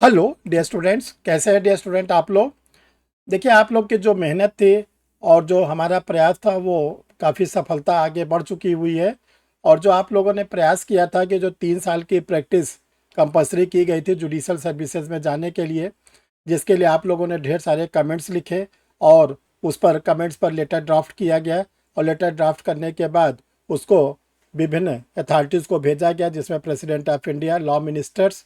Hello dear students, कैसे हैं dear student आप लोग। देखिए, आप लोग की जो मेहनत थी और जो हमारा प्रयास था वो काफ़ी सफलता आगे बढ़ चुकी हुई है। और जो आप लोगों ने प्रयास किया था कि जो 3 साल की प्रैक्टिस कंपलसरी की गई थी जुडिशल सर्विसेज में जाने के लिए, जिसके लिए आप लोगों ने ढेर सारे कमेंट्स लिखे और उस पर कमेंट्स पर लेटर ड्राफ्ट किया गया। और लेटर ड्राफ्ट करने के बाद उसको विभिन्न अथॉरिटीज़ को भेजा गया, जिसमें president of India, law ministers,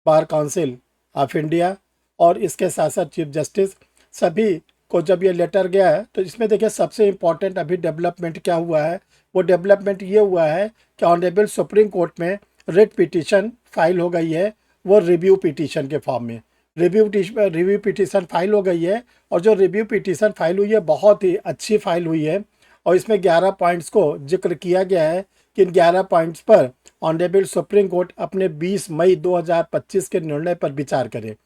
bar council of India और इसके साथ साथ चीफ जस्टिस, सभी को जब ये लेटर गया है तो इसमें देखिए सबसे इम्पॉर्टेंट अभी डेवलपमेंट क्या हुआ है। वो डेवलपमेंट ये हुआ है कि ऑनरेबल सुप्रीम कोर्ट में रिट पिटीशन फाइल हो गई है, वो रिव्यू पिटीशन के फॉर्म में। रिव्यू पिटीशन फाइल हो गई है और जो रिव्यू पिटीशन फाइल हुई है बहुत ही अच्छी फाइल हुई है। और इसमें 11 पॉइंट्स को जिक्र किया गया है कि इन 11 पॉइंट्स पर ऑनरेबल सुप्रीम कोर्ट अपने 20 मई 2025 के निर्णय पर विचार करे।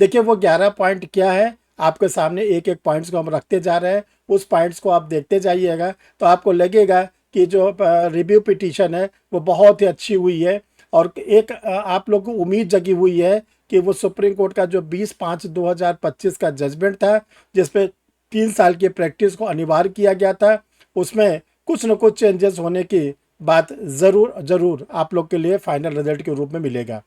देखिए, वो 11 पॉइंट क्या है, आपके सामने एक एक पॉइंट्स को हम रखते जा रहे हैं। उस पॉइंट्स को आप देखते जाइएगा तो आपको लगेगा कि जो रिव्यू पिटीशन है वो बहुत ही अच्छी हुई है। और एक आप लोग को उम्मीद जगी हुई है कि वो सुप्रीम कोर्ट का जो 20/5/2025 का जजमेंट था, जिसपे 3 साल की प्रैक्टिस को अनिवार्य किया गया था, उसमें कुछ न कुछ चेंजेस होने की बात ज़रूर ज़रूर आप लोग के लिए फाइनल रिजल्ट के रूप में मिलेगा।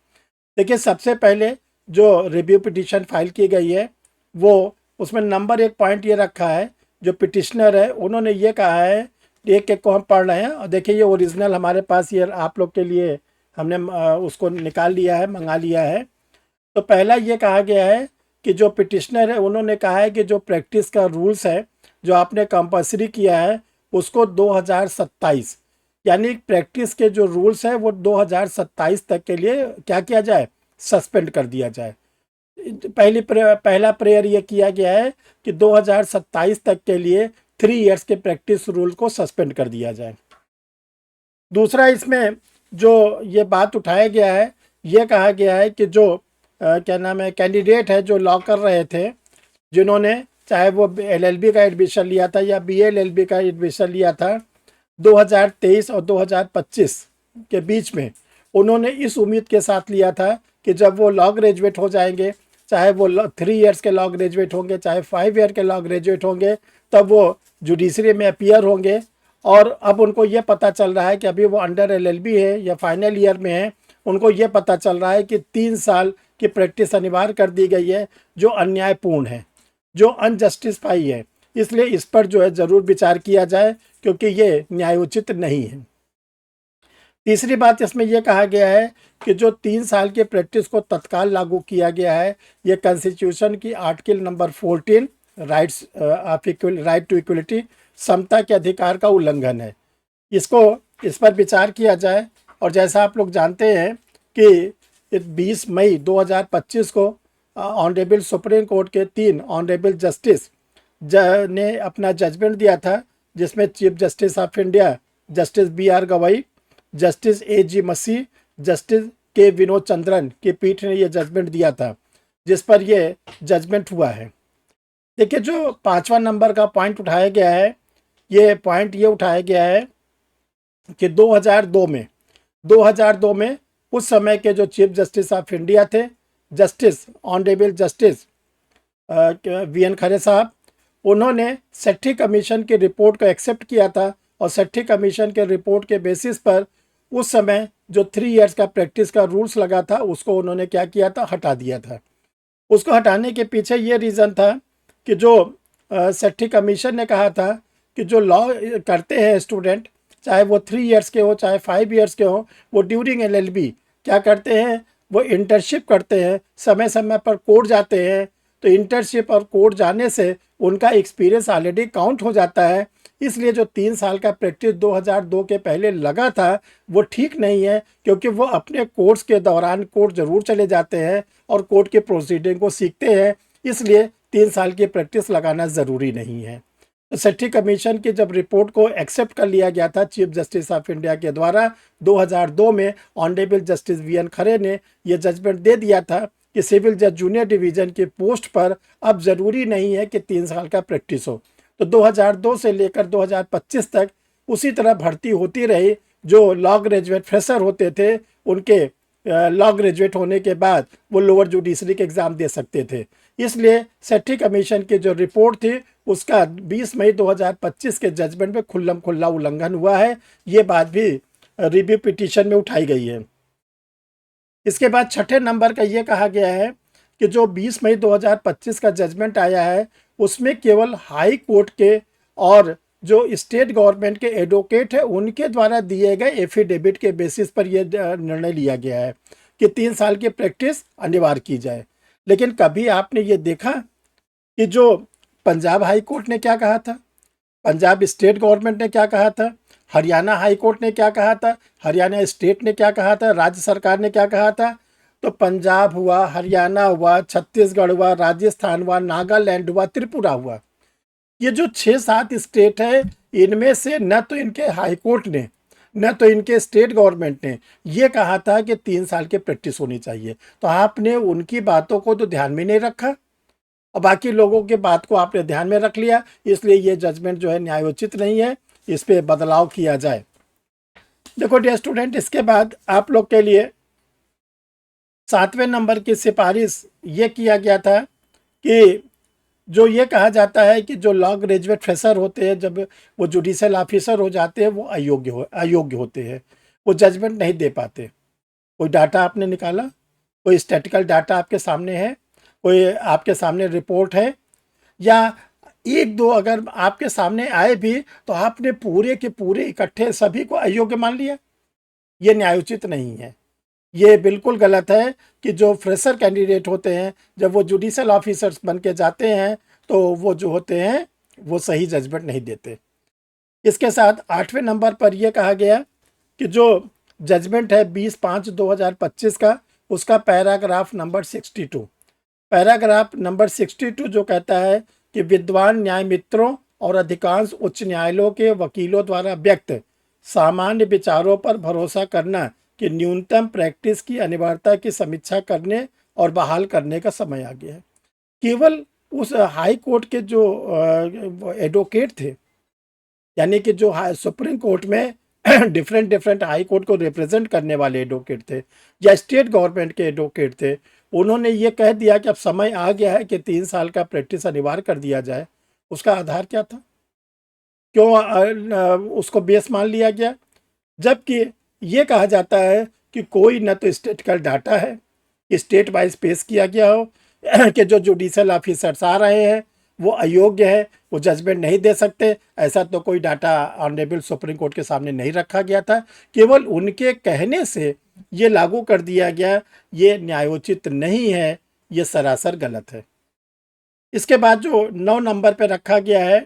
देखिए, सबसे पहले जो रिव्यू पिटीशन फाइल की गई है वो उसमें नंबर 1 पॉइंट ये रखा है। जो पिटिशनर है उन्होंने ये कहा है, एक एक को हम पढ़ रहे हैं और देखिए ये ओरिजिनल हमारे पास ये आप लोग के लिए हमने उसको निकाल लिया है, मंगा लिया है। तो पहला ये कहा गया है कि जो पिटिशनर है उन्होंने कहा है कि जो प्रैक्टिस का रूल्स है जो आपने कंपल्सरी किया है उसको 2027, यानी प्रैक्टिस के जो रूल्स हैं वो 2027 तक के लिए क्या किया जाए, सस्पेंड कर दिया जाए। पहला प्रेयर ये किया गया है कि 2027 तक के लिए 3 इयर्स के प्रैक्टिस रूल को सस्पेंड कर दिया जाए। दूसरा, इसमें जो ये बात उठाया गया है, ये कहा गया है कि जो क्या नाम है, कैंडिडेट है जो लॉ कर रहे थे, जिन्होंने चाहे वो एलएलबी का एडमिशन लिया था या बीएलएलबी का एडमिशन लिया था 2023 और 2025 के बीच में, उन्होंने इस उम्मीद के साथ लिया था कि जब वो लॉ ग्रेजुएट हो जाएंगे, चाहे वो 3 इयर्स के लॉ ग्रेजुएट होंगे चाहे 5 ईयर के लॉ ग्रेजुएट होंगे, तब वो जुडिशरी में अपीयर होंगे। और अब उनको ये पता चल रहा है कि अभी वो अंडर एलएलबी है या फाइनल ईयर में है, उनको ये पता चल रहा है कि 3 साल की प्रैक्टिस अनिवार्य कर दी गई है, जो अन्यायपूर्ण है, जो अनजस्टिफाई है। इसलिए इस पर जो है ज़रूर विचार किया जाए, क्योंकि ये न्यायोचित नहीं है। तीसरी बात इसमें यह कहा गया है कि जो 3 साल के प्रैक्टिस को तत्काल लागू किया गया है, ये कॉन्स्टिट्यूशन की article number 14 right to equality, समता के अधिकार का उल्लंघन है। इसको इस पर विचार किया जाए। और जैसा आप लोग जानते हैं कि 20 मई 2025 को ऑनरेबल सुप्रीम कोर्ट के 3 ऑनरेबल जस्टिस ने अपना जजमेंट दिया था, जिसमें chief justice of India justice BR गवाई, जस्टिस AG मसीह, जस्टिस के विनोद चंद्रन की पीठ ने यह जजमेंट दिया था, जिस पर यह जजमेंट हुआ है। देखिए, जो 5वां नंबर का पॉइंट उठाया गया है, ये पॉइंट ये उठाया गया है कि 2002 में उस समय के जो चीफ जस्टिस ऑफ इंडिया थे, जस्टिस ऑनरेबल जस्टिस VN खरे साहब, उन्होंने सेठी कमीशन की रिपोर्ट को एक्सेप्ट किया था। और सेठी कमीशन के रिपोर्ट के बेसिस पर उस समय जो 3 इयर्स का प्रैक्टिस का रूल्स लगा था उसको उन्होंने क्या किया था, हटा दिया था। उसको हटाने के पीछे ये रीज़न था कि जो सेठी कमीशन ने कहा था कि जो लॉ करते हैं स्टूडेंट, चाहे वो 3 इयर्स के हो चाहे 5 इयर्स के हो, वो ड्यूरिंग LLB क्या करते हैं, वो इंटर्नशिप करते हैं, समय समय पर कोर्ट जाते हैं। तो इंटर्नशिप और कोर्ट जाने से उनका एक्सपीरियंस ऑलरेडी काउंट हो जाता है। इसलिए जो 3 साल का प्रैक्टिस 2002 के पहले लगा था वो ठीक नहीं है, क्योंकि वो अपने कोर्स के दौरान कोर्ट ज़रूर चले जाते हैं और कोर्ट के प्रोसीडिंग को सीखते हैं। इसलिए 3 साल की प्रैक्टिस लगाना ज़रूरी नहीं है। तो सेठी कमीशन की जब रिपोर्ट को एक्सेप्ट कर लिया गया था चीफ जस्टिस ऑफ इंडिया के द्वारा 2002 में, ऑनरेबल जस्टिस VN खरे ने यह जजमेंट दे दिया था कि सिविल जज जूनियर डिवीज़न की पोस्ट पर अब ज़रूरी नहीं है कि 3 साल का प्रैक्टिस हो। तो 2002 से लेकर 2025 तक उसी तरह भर्ती होती रही। जो लॉ ग्रेजुएट फ्रेशर होते थे उनके लॉ ग्रेजुएट होने के बाद वो लोअर जुडिशरी के एग्ज़ाम दे सकते थे। इसलिए सेठी कमीशन की जो रिपोर्ट थी उसका 20 मई 2025 के जजमेंट में खुल्लम खुल्ला उल्लंघन हुआ है। ये बात भी रिव्यू पिटीशन में उठाई गई है। इसके बाद छठे नंबर का ये कहा गया है कि जो 20 मई 2025 का जजमेंट आया है उसमें केवल हाई कोर्ट के और जो स्टेट गवर्नमेंट के एडवोकेट है उनके द्वारा दिए गए एफिडेविट के बेसिस पर यह निर्णय लिया गया है कि 3 साल की प्रैक्टिस अनिवार्य की जाए। लेकिन कभी आपने ये देखा कि जो पंजाब हाई कोर्ट ने क्या कहा था, पंजाब स्टेट गवर्नमेंट ने क्या कहा था, हरियाणा हाई कोर्ट ने क्या कहा था, हरियाणा स्टेट ने क्या कहा था, राज्य सरकार ने क्या कहा था? तो पंजाब हुआ, हरियाणा हुआ, छत्तीसगढ़ हुआ, राजस्थान हुआ, नागालैंड हुआ, त्रिपुरा हुआ, ये जो 6-7 स्टेट है इनमें से न तो इनके हाई कोर्ट ने न तो इनके स्टेट गवर्नमेंट ने ये कहा था कि 3 साल की प्रैक्टिस होनी चाहिए। तो आपने उनकी बातों को तो ध्यान में नहीं रखा और बाकी लोगों के बात को आपने ध्यान में रख लिया, इसलिए ये जजमेंट जो है न्यायोचित नहीं है, इस पर बदलाव किया जाए। देखो डियर स्टूडेंट, इसके बाद आप लोग के लिए 7वें नंबर की सिफारिश ये किया गया था कि जो ये कहा जाता है कि जो लॉ ग्रेजुएट फ्रेशर होते हैं जब वो जुडिशियल ऑफिसर हो जाते हैं वो अयोग्य होते हैं, वो जजमेंट नहीं दे पाते। कोई डाटा आपने निकाला, कोई स्टैटिकल डाटा आपके सामने है, कोई आपके सामने रिपोर्ट है, या एक दो अगर आपके सामने आए भी तो आपने पूरे के पूरे इकट्ठे सभी को अयोग्य मान लिया? ये न्यायोचित नहीं है। ये बिल्कुल गलत है कि जो फ्रेशर कैंडिडेट होते हैं जब वो जुडिशियल ऑफिसर्स बन के जाते हैं तो वो जो होते हैं वो सही जजमेंट नहीं देते। इसके साथ 8वें नंबर पर यह कहा गया कि जो जजमेंट है 20/5/2025 का, उसका पैराग्राफ नंबर 62, पैराग्राफ नंबर 62 जो कहता है कि विद्वान न्याय मित्रों और अधिकांश उच्च न्यायालयों के वकीलों द्वारा व्यक्त सामान्य विचारों पर भरोसा करना कि न्यूनतम प्रैक्टिस की अनिवार्यता की समीक्षा करने और बहाल करने का समय आ गया है। केवल उस हाई कोर्ट के जो एडवोकेट थे, यानी कि जो सुप्रीम कोर्ट में डिफरेंट हाई कोर्ट को रिप्रेजेंट करने वाले एडवोकेट थे या स्टेट गवर्नमेंट के एडवोकेट थे, उन्होंने ये कह दिया कि अब समय आ गया है कि 3 साल का प्रैक्टिस अनिवार्य कर दिया जाए। उसका आधार क्या था? क्यों उसको बेस मान लिया गया? जबकि ये कहा जाता है कि कोई न तो स्टेटिकल डाटा है कि स्टेट वाइज पेश किया गया हो कि जो जुडिशियल ऑफिसर्स आ रहे हैं वो अयोग्य है, वो जजमेंट नहीं दे सकते, ऐसा तो कोई डाटा ऑनरेबल सुप्रीम कोर्ट के सामने नहीं रखा गया था। केवल उनके कहने से ये लागू कर दिया गया, ये न्यायोचित नहीं है, ये सरासर गलत है। इसके बाद जो 9 नंबर पर रखा गया है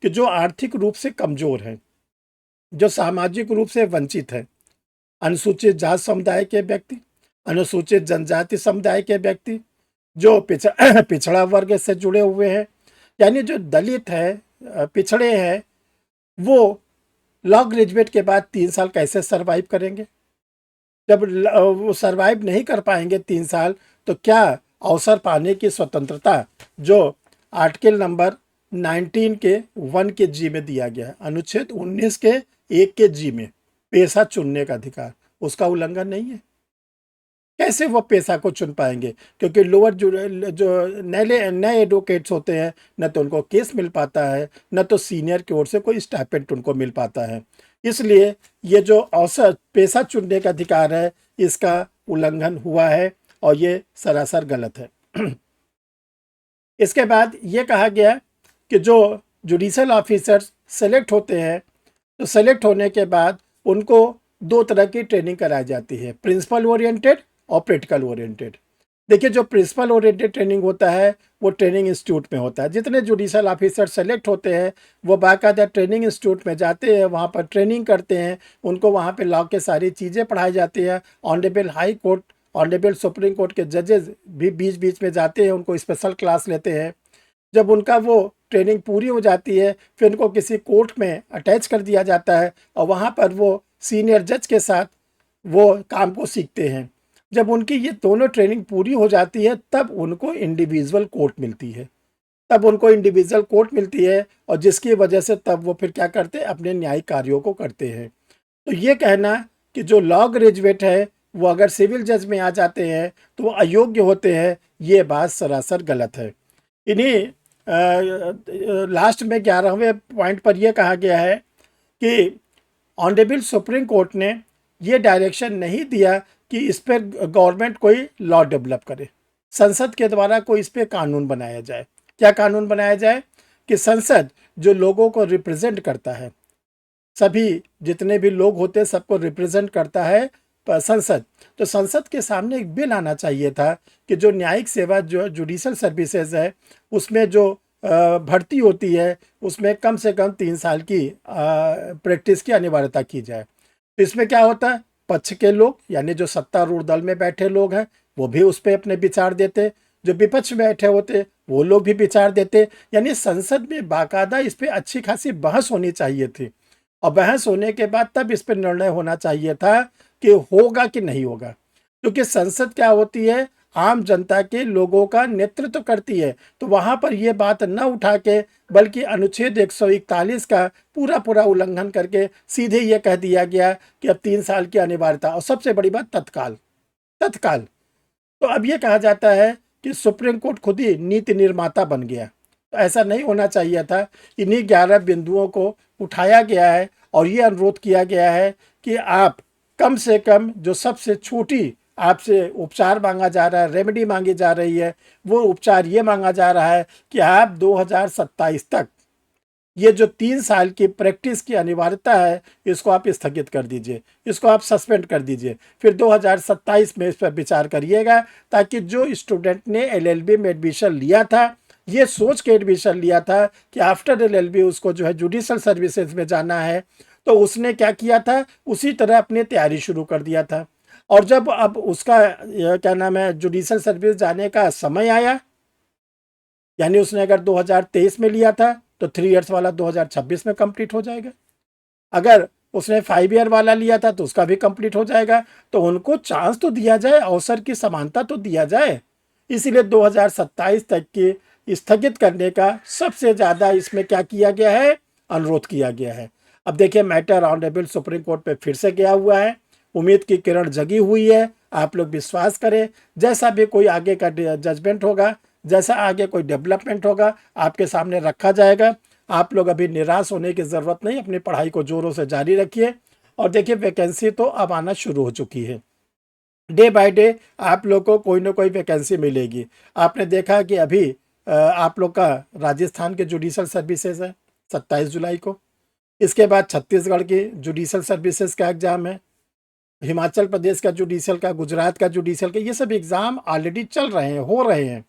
कि जो आर्थिक रूप से कमज़ोर है, जो सामाजिक रूप से वंचित है, अनुसूचित जाति समुदाय के व्यक्ति, अनुसूचित जनजाति समुदाय के व्यक्ति, जो पिछड़ा वर्ग से जुड़े हुए हैं, यानी जो दलित है, पिछड़े हैं, वो लॉ ग्रेजुएट के बाद 3 साल कैसे सरवाइव करेंगे? जब वो सरवाइव नहीं कर पाएंगे 3 साल, तो क्या अवसर पाने की स्वतंत्रता जो आर्टिकल नंबर 19 के 1 के जी में दिया गया है, अनुच्छेद 19 के 1 के जी में पेशा चुनने का अधिकार, उसका उल्लंघन नहीं है? कैसे वो पेशा को चुन पाएंगे? क्योंकि लोअर जो नए एडवोकेट्स होते हैं न तो उनको केस मिल पाता है, न तो सीनियर की ओर से कोई स्टाइपेंड उनको मिल पाता है। इसलिए ये जो अवसर पेशा चुनने का अधिकार है इसका उल्लंघन हुआ है और ये सरासर गलत है। इसके बाद ये कहा गया कि जो जुडिशियल ऑफिसर्स सेलेक्ट होते हैं तो सेलेक्ट होने के बाद उनको 2 तरह की ट्रेनिंग कराई जाती है, प्रिंसिपल ओरिएंटेड और प्रैक्टिकल ओरिएंटेड। देखिए, जो प्रिंसिपल ओरिएंटेड ट्रेनिंग होता है वो ट्रेनिंग इंस्टीट्यूट में होता है। जितने जुडिशियल ऑफिसर सेलेक्ट होते हैं वो बाकायदा ट्रेनिंग इंस्टीट्यूट में जाते हैं, वहाँ पर ट्रेनिंग करते हैं, उनको वहाँ पे लॉ के सारी चीज़ें पढ़ाई जाती हैं। Honourable high court, honourable supreme court के जजेस भी बीच बीच में जाते हैं, उनको स्पेशल क्लास लेते हैं। जब उनका वो ट्रेनिंग पूरी हो जाती है फिर उनको किसी कोर्ट में अटैच कर दिया जाता है और वहाँ पर वो सीनियर जज के साथ वो काम को सीखते हैं। जब उनकी ये दोनों ट्रेनिंग पूरी हो जाती है तब उनको इंडिविजुअल कोर्ट मिलती है, और जिसकी वजह से तब वो फिर क्या करते हैं, अपने न्यायिक कार्यों को करते हैं। तो ये कहना कि जो लॉ ग्रेजुएट है वो अगर सिविल जज में आ जाते हैं तो वो अयोग्य होते हैं, ये बात सरासर गलत है। इन्हीं लास्ट में 11वें पॉइंट पर यह कहा गया है कि ऑनरेबल सुप्रीम कोर्ट ने ये डायरेक्शन नहीं दिया कि इस पर गवर्नमेंट कोई लॉ डेवलप करे, संसद के द्वारा कोई इस पर कानून बनाया जाए। क्या कानून बनाया जाए कि संसद जो लोगों को रिप्रेजेंट करता है, सभी जितने भी लोग होते हैं सबको रिप्रेजेंट करता है संसद, तो संसद के सामने एक बिल आना चाहिए था कि जो न्यायिक सेवा जो जुडिशल सर्विसेज है उसमें जो भर्ती होती है उसमें कम से कम 3 साल की प्रैक्टिस की अनिवार्यता की जाए। तो इसमें क्या होता है, पक्ष के लोग यानी जो सत्तारूढ़ दल में बैठे लोग हैं वो भी उस पर अपने विचार देते, जो विपक्ष में बैठे होते वो लोग भी विचार देते, यानी संसद में बाकायदा इस पर अच्छी खासी बहस होनी चाहिए थी। और बहस होने के बाद तब इस पर निर्णय होना चाहिए था कि होगा कि नहीं होगा, क्योंकि संसद क्या होती है, आम जनता के लोगों का नेतृत्व करती है। तो वहां पर यह बात न उठा के बल्कि अनुच्छेद 141 का पूरा पूरा उल्लंघन करके सीधे ये कह दिया गया कि अब 3 साल की अनिवार्यता, और सबसे बड़ी बात तत्काल तत्काल। तो अब ये कहा जाता है कि सुप्रीम कोर्ट खुद ही नीति निर्माता बन गया। तो ऐसा नहीं होना चाहिए था। इन्हीं 11 बिंदुओं को उठाया गया है और ये अनुरोध किया गया है कि आप कम से कम जो सबसे छोटी आपसे उपचार मांगा जा रहा है, रेमेडी मांगी जा रही है, वो उपचार ये मांगा जा रहा है कि आप 2027 तक ये जो 3 साल की प्रैक्टिस की अनिवार्यता है इसको आप स्थगित कर दीजिए, इसको आप सस्पेंड कर दीजिए, फिर 2027 में इस पर विचार करिएगा, ताकि जो स्टूडेंट ने एलएलबी में एडमिशन लिया था, ये सोच के एडमिशन लिया था कि आफ्टर एलएलबी उसको जो है जुडिशल सर्विसेज में जाना है, तो उसने क्या किया था, उसी तरह अपनी तैयारी शुरू कर दिया था। और जब अब उसका क्या नाम है जुडिशल सर्विस जाने का समय आया, यानी उसने अगर 2023 में लिया था तो 3 इयर्स वाला 2026 में कंप्लीट हो जाएगा, अगर उसने 5 ईयर वाला लिया था तो उसका भी कंप्लीट हो जाएगा। तो उनको चांस तो दिया जाए, अवसर की समानता तो दिया जाए। इसीलिए 2027 तक की स्थगित करने का सबसे ज़्यादा इसमें क्या किया गया है, अनुरोध किया गया है। अब देखिए मैटर ऑनरेबल सुप्रीम कोर्ट पे फिर से गया हुआ है, उम्मीद की किरण जगी हुई है। आप लोग विश्वास करें, जैसा भी कोई आगे का जजमेंट होगा, जैसा आगे कोई डेवलपमेंट होगा आपके सामने रखा जाएगा। आप लोग अभी निराश होने की ज़रूरत नहीं, अपनी पढ़ाई को जोरों से जारी रखिए। और देखिए वैकेंसी तो अब आना शुरू हो चुकी है, डे बाय डे आप लोग को कोई ना कोई वैकेंसी मिलेगी। आपने देखा कि अभी आप लोग का राजस्थान के जुडिशल सर्विसेज है 27 जुलाई को, इसके बाद छत्तीसगढ़ की जुडिशल सर्विसेज का एग्ज़ाम है, हिमाचल प्रदेश का जुडिशल का, गुजरात का जुडिशल का, ये सब एग्ज़ाम ऑलरेडी चल रहे हैं, हो रहे हैं।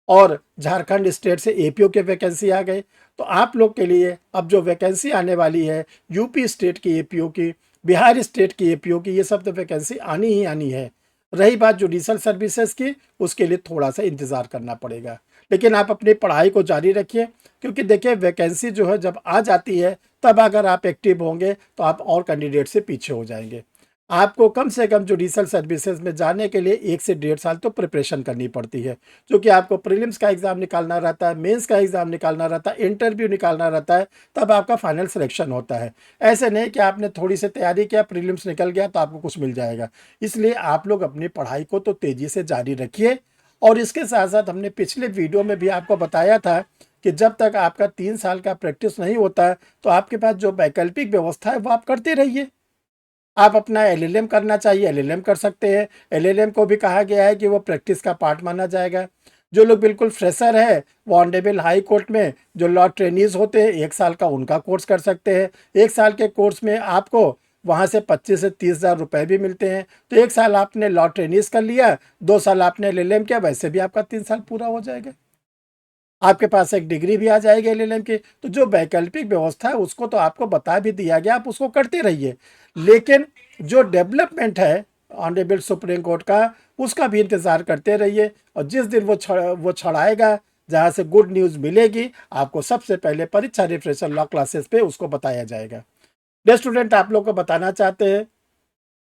और झारखंड स्टेट से एपीओ के वैकेंसी आ गए। तो आप लोग के लिए अब जो वैकेंसी आने वाली है यूपी स्टेट की एपीओ की, बिहार स्टेट की एपीओ की, ये सब तो वैकेंसी आनी ही आनी है। रही बात जुडिशल सर्विसेज की, उसके लिए थोड़ा सा इंतज़ार करना पड़ेगा, लेकिन आप अपनी पढ़ाई को जारी रखिए, क्योंकि देखिए वैकेंसी जो है जब आ जाती है तब अगर आप एक्टिव होंगे तो आप और कैंडिडेट से पीछे हो जाएंगे। आपको कम से कम जुडिशल सर्विसेज में जाने के लिए 1 से 1.5 साल तो प्रिपरेशन करनी पड़ती है, क्योंकि आपको प्रीलिम्स का एग्ज़ाम निकालना रहता है, मेंस का एग्ज़ाम निकालना रहता है, इंटरव्यू निकालना रहता है, तब आपका फाइनल सिलेक्शन होता है। ऐसे नहीं कि आपने थोड़ी सी तैयारी किया, प्रीलिम्स निकल गया तो आपको कुछ मिल जाएगा। इसलिए आप लोग अपनी पढ़ाई को तो तेज़ी से जारी रखिए। और इसके साथ साथ हमने पिछले वीडियो में भी आपको बताया था कि जब तक आपका 3 साल का प्रैक्टिस नहीं होता तो आपके पास जो वैकल्पिक व्यवस्था है वो आप करते रहिए। आप अपना एलएलएम करना चाहिए, एलएलएम कर सकते हैं। एलएलएम को भी कहा गया है कि वो प्रैक्टिस का पार्ट माना जाएगा। जो लोग बिल्कुल फ्रेशर है वो ऑनरेबल हाई कोर्ट में जो लॉ ट्रेनीज होते हैं 1 साल का उनका कोर्स कर सकते हैं। 1 साल के कोर्स में आपको वहाँ से 25 से 30 हज़ार रुपये भी मिलते हैं। तो 1 साल आपने लॉ ट्रेनीज कर लिया, 2 साल आपने एलएलएम किया, वैसे भी आपका 3 साल पूरा हो जाएगा, आपके पास एक डिग्री भी आ जाएगी एलएलएम की। तो जो वैकल्पिक व्यवस्था है उसको तो आपको बता भी दिया गया, आप उसको करते रहिए। लेकिन जो डेवलपमेंट है ऑनरेबल सुप्रीम कोर्ट का, उसका भी इंतज़ार करते रहिए। और जिस दिन वो छड़ाएगा, जहाँ से गुड न्यूज़ मिलेगी, आपको सबसे पहले परीक्षा रिफ्रेशर लॉ क्लासेस पे उसको बताया जाएगा। डे स्टूडेंट, आप लोग को बताना चाहते हैं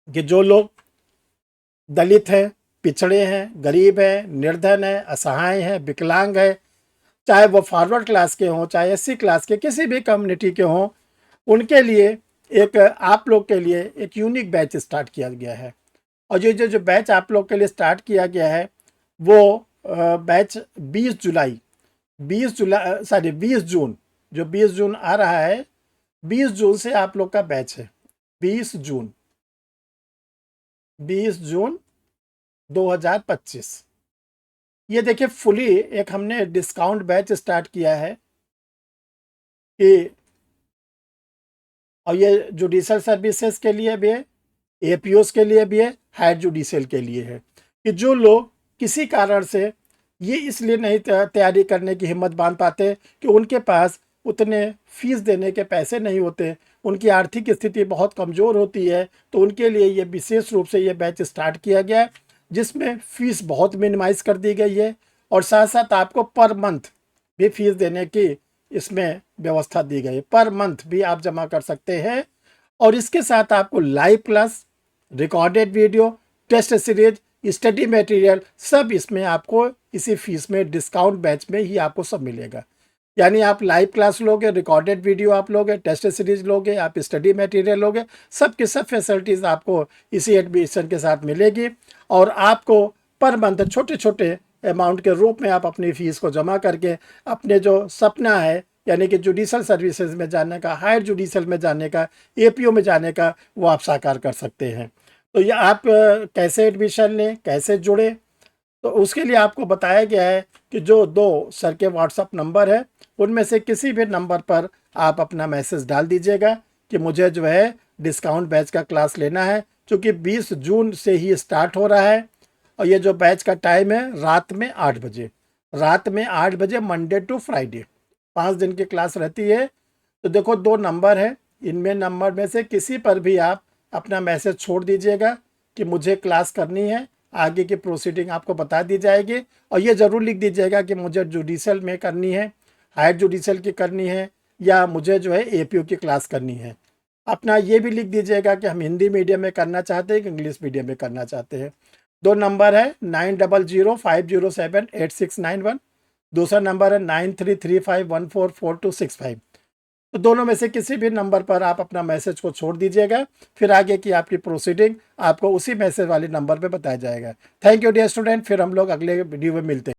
कि जो लोग दलित हैं, पिछड़े हैं, गरीब हैं, निर्धन हैं, असहाय हैं, विकलांग हैं, चाहे वो फॉरवर्ड क्लास के हों, चाहे एससी क्लास के, किसी भी कम्युनिटी के हों, उनके लिए एक आप लोग के लिए एक यूनिक बैच स्टार्ट किया गया है। और ये जो बैच आप लोग के लिए स्टार्ट किया गया है वो बैच 20 जून, जो 20 जून आ रहा है, 20 जून से आप लोग का बैच है। 20 जून, 20 जून 2025। ये देखिए फुली एक हमने डिस्काउंट बैच स्टार्ट किया है कि, और ये जुडिशल सर्विसेज के लिए भी है, एपीओस के लिए भी है, हायर जुडिशियल के लिए है, कि जो लोग किसी कारण से ये इसलिए नहीं तैयारी करने की हिम्मत बांध पाते कि उनके पास उतने फीस देने के पैसे नहीं होते, उनकी आर्थिक स्थिति बहुत कमज़ोर होती है, तो उनके लिए ये विशेष रूप से ये बैच स्टार्ट किया गया है, जिसमें फ़ीस बहुत मिनिमाइज कर दी गई है और साथ साथ आपको पर मंथ भी फीस देने की इसमें व्यवस्था दी गई है। पर मंथ भी आप जमा कर सकते हैं और इसके साथ आपको live class, recorded video, test series, study material सब इसमें आपको इसी फीस में डिस्काउंट बैच में ही आपको सब मिलेगा। यानी आप लाइव क्लास लोगे, रिकॉर्डेड वीडियो आप लोगे, टेस्ट सीरीज लोगे, आप स्टडी मटेरियल लोगे, सब की सब फैसिलिटीज़ आपको इसी एडमिशन के साथ मिलेगी और आपको पर मंथ छोटे छोटे अमाउंट के रूप में आप अपनी फ़ीस को जमा करके अपने जो सपना है, यानी कि जुडिशल सर्विसेज में जाने का, हायर जुडिशल में जाने का, एपीओ में जाने का, वो आप साकार कर सकते हैं। तो ये आप कैसे एडमिशन लें, कैसे जुड़े, तो उसके लिए आपको बताया गया है कि जो 2 सर के व्हाट्सअप नंबर है उनमें से किसी भी नंबर पर आप अपना मैसेज डाल दीजिएगा कि मुझे जो है डिस्काउंट बैच का क्लास लेना है, क्योंकि 20 जून से ही स्टार्ट हो रहा है और ये जो बैच का टाइम है रात में 8 बजे, रात में 8 बजे मंडे टू फ्राइडे 5 दिन की क्लास रहती है। तो देखो 2 नंबर है, इनमें नंबर में से किसी पर भी आप अपना मैसेज छोड़ दीजिएगा कि मुझे क्लास करनी है, आगे की प्रोसीडिंग आपको बता दी जाएगी और ये ज़रूर लिख दीजिएगा कि मुझे जुडिशल में करनी है, हायर जुडिशल की करनी है या मुझे जो है एपीओ की क्लास करनी है। अपना ये भी लिख दीजिएगा कि हम हिंदी मीडियम में करना चाहते हैं कि इंग्लिश मीडियम में करना चाहते हैं। 2 नंबर है 9005078691, दूसरा नंबर है 9335144265। तो दोनों में से किसी भी नंबर पर आप अपना मैसेज को छोड़ दीजिएगा, फिर आगे की आपकी प्रोसीडिंग आपको उसी मैसेज वाले नंबर पे बताया जाएगा। थैंक यू डियर स्टूडेंट, फिर हम लोग अगले वीडियो में मिलते हैं।